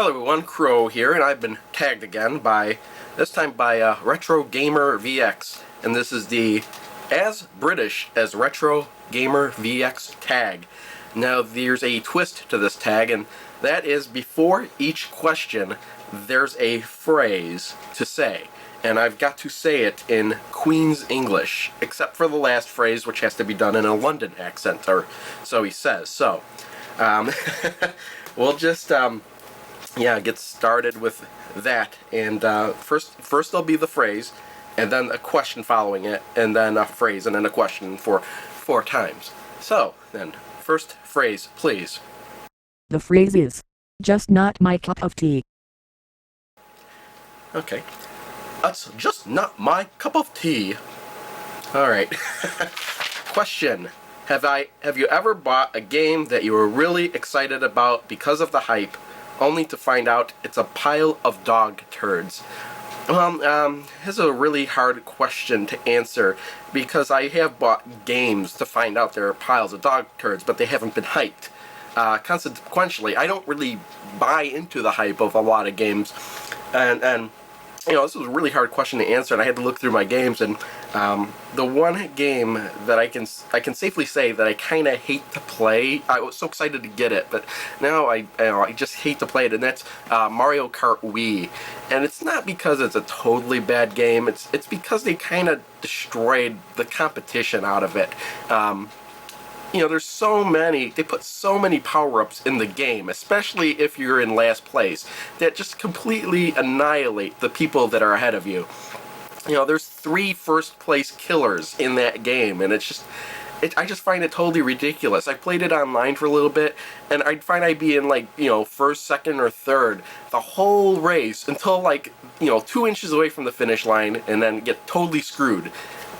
Hello everyone, Crow here, and I've been tagged again this time by RetrogamerVX, and this is the As British as RetrogamerVX tag. Now there's a twist to this tag, and that is before each question there's a phrase to say, and I've got to say it in Queen's English, except for the last phrase, which has to be done in a London accent, or so he says. So, we'll just get started with that, and first there'll be the phrase, and then a question following it, and then a phrase, and then a question for 4 times. So, then, first phrase, please. The phrase is, just not my cup of tea. Okay. That's just not my cup of tea. Alright. Question. Have you ever bought a game that you were really excited about because of the hype, only to find out it's a pile of dog turds? Well, this is a really hard question to answer, because I have bought games to find out they're piles of dog turds, but they haven't been hyped. Consequently, I don't really buy into the hype of a lot of games, and you know, this was a really hard question to answer, and I had to look through my games, and the one game that I can safely say that I kind of hate to play, I was so excited to get it, but now I just hate to play it, and that's Mario Kart Wii. And it's not because it's a totally bad game, it's because they kind of destroyed the competition out of it. You know, they put so many power-ups in the game, especially if you're in last place, that just completely annihilate the people that are ahead of you. You know, there's 3 first-place killers in that game, and I just find it totally ridiculous. I played it online for a little bit, and I'd find I'd be in, like, you know, 1st, 2nd, or 3rd the whole race until, like, you know, 2 inches away from the finish line, and then get totally screwed.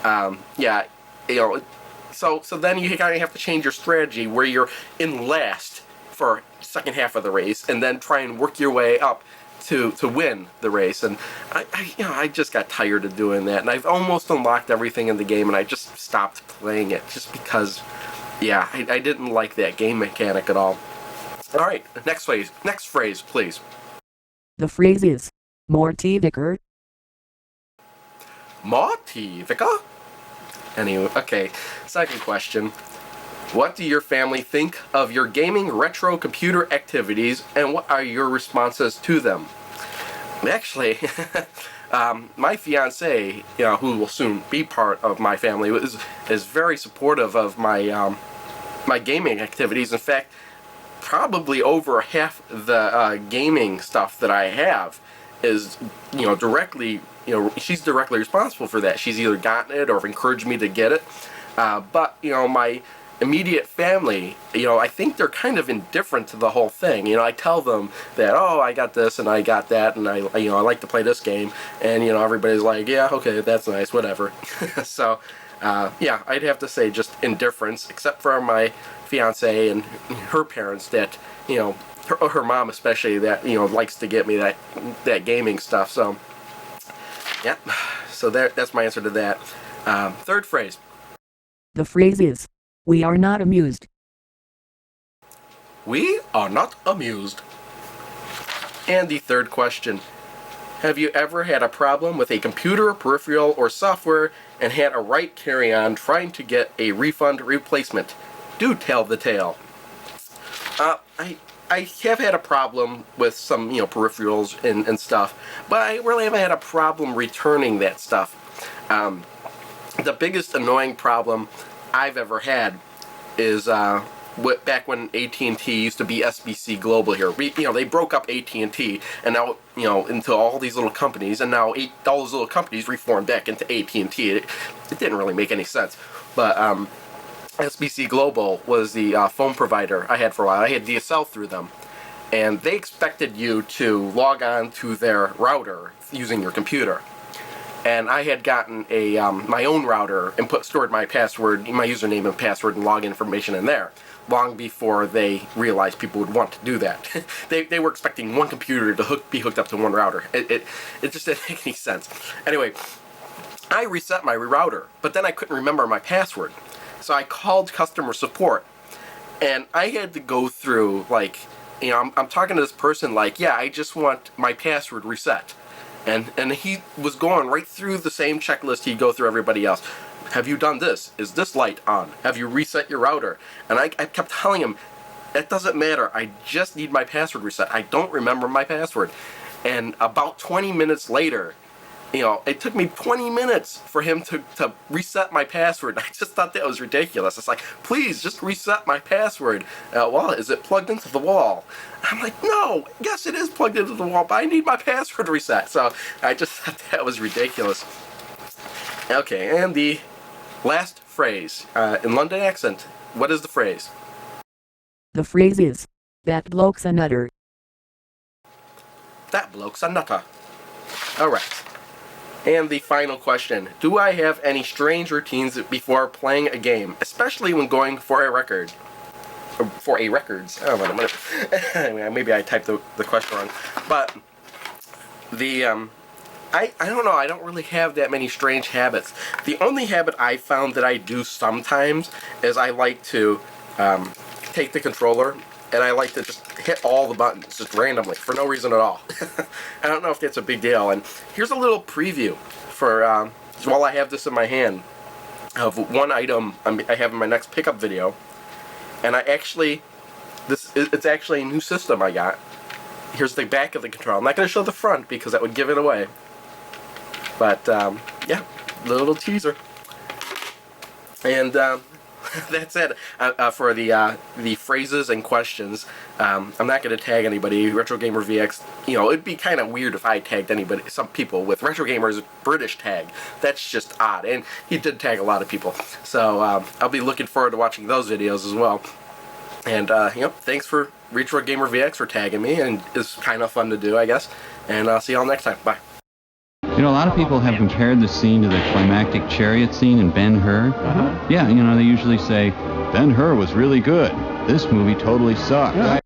Yeah, you know. So then you kind of have to change your strategy, where you're in last for second half of the race, and then try and work your way up to win the race. And I just got tired of doing that, and I've almost unlocked everything in the game, and I just stopped playing it just because, yeah, I didn't like that game mechanic at all. All right, next phrase, please. The phrase is, more tea, Vicar. More tea, Vicar? Anyway, okay, second question. What do your family think of your gaming retro computer activities, and what are your responses to them? Actually, my fiance, you know, who will soon be part of my family, is very supportive of my my gaming activities. In fact, probably over half the gaming stuff that I have is, you know, directly, you know, she's directly responsible for that. She's either gotten it or encouraged me to get it. But, you know, my immediate family, you know, I think they're kind of indifferent to the whole thing. You know, I tell them that, oh, I got this and I got that, and I like to play this game, and, you know, everybody's like, yeah, okay, that's nice, whatever. So, yeah, I'd have to say just indifference, except for my fiance and her parents that, you know, her mom especially, that, you know, likes to get me that gaming stuff. So, yeah, so that's my answer to that. Third phrase. The phrase is, we are not amused. We are not amused. And the third question. Have you ever had a problem with a computer, peripheral, or software and had a right carry on trying to get a refund replacement? Do tell the tale. I have had a problem with some, you know, peripherals and stuff, but I really haven't had a problem returning that stuff. The biggest annoying problem I've ever had is back when AT&T used to be SBC Global here. You know, they broke up AT&T, and now, you know, into all these little companies, and now all those little companies reformed back into AT&T. It didn't really make any sense, but SBC Global was the phone provider I had for a while. I had DSL through them, and they expected you to log on to their router using your computer. And I had gotten my own router and stored my password, my username and password, and login information in there, long before they realized people would want to do that. They were expecting one computer to be hooked up to one router. It just didn't make any sense. Anyway, I reset my router, but then I couldn't remember my password. So I called customer support, and I had to go through, like, you know, I'm talking to this person like, yeah, I just want my password reset. And he was going right through the same checklist he'd go through everybody else. Have you done this? Is this light on? Have you reset your router? And I kept telling him, it doesn't matter. I just need my password reset. I don't remember my password. And about 20 minutes later, you know, it took me 20 minutes for him to reset my password. I just thought that was ridiculous. It's like, please, just reset my password. Well, is it plugged into the wall? I'm like, no, yes, it is plugged into the wall, but I need my password reset. So I just thought that was ridiculous. Okay, and the last phrase. In London accent, what is the phrase? The phrase is, that bloke's a nutter. That bloke's a nutter. Alright. And the final question. Do I have any strange routines before playing a game, especially when going for a record? Or for a records. Oh, wait a minute. Maybe I typed the question wrong. But the I don't know, I don't really have that many strange habits. The only habit I found that I do sometimes is I like to take the controller and I like to just hit all the buttons, just randomly, for no reason at all. I don't know if that's a big deal. And here's a little preview for, while I have this in my hand, of one item I have in my next pickup video. And I actually, it's actually a new system I got. Here's the back of the controller. I'm not going to show the front because that would give it away. But, yeah, little teaser. And, that's it for the phrases and questions. I'm not going to tag anybody. RetrogamerVX, you know, it'd be kind of weird if I tagged anybody, some people with RetroGamer's British tag. That's just odd. And he did tag a lot of people. So I'll be looking forward to watching those videos as well. And, yep, thanks for RetrogamerVX for tagging me. And it's kind of fun to do, I guess. And I'll see y'all next time. Bye. You know, a lot of people have compared the scene to the climactic chariot scene in Ben-Hur. Yeah, you know, they usually say, Ben-Hur was really good. This movie totally sucked.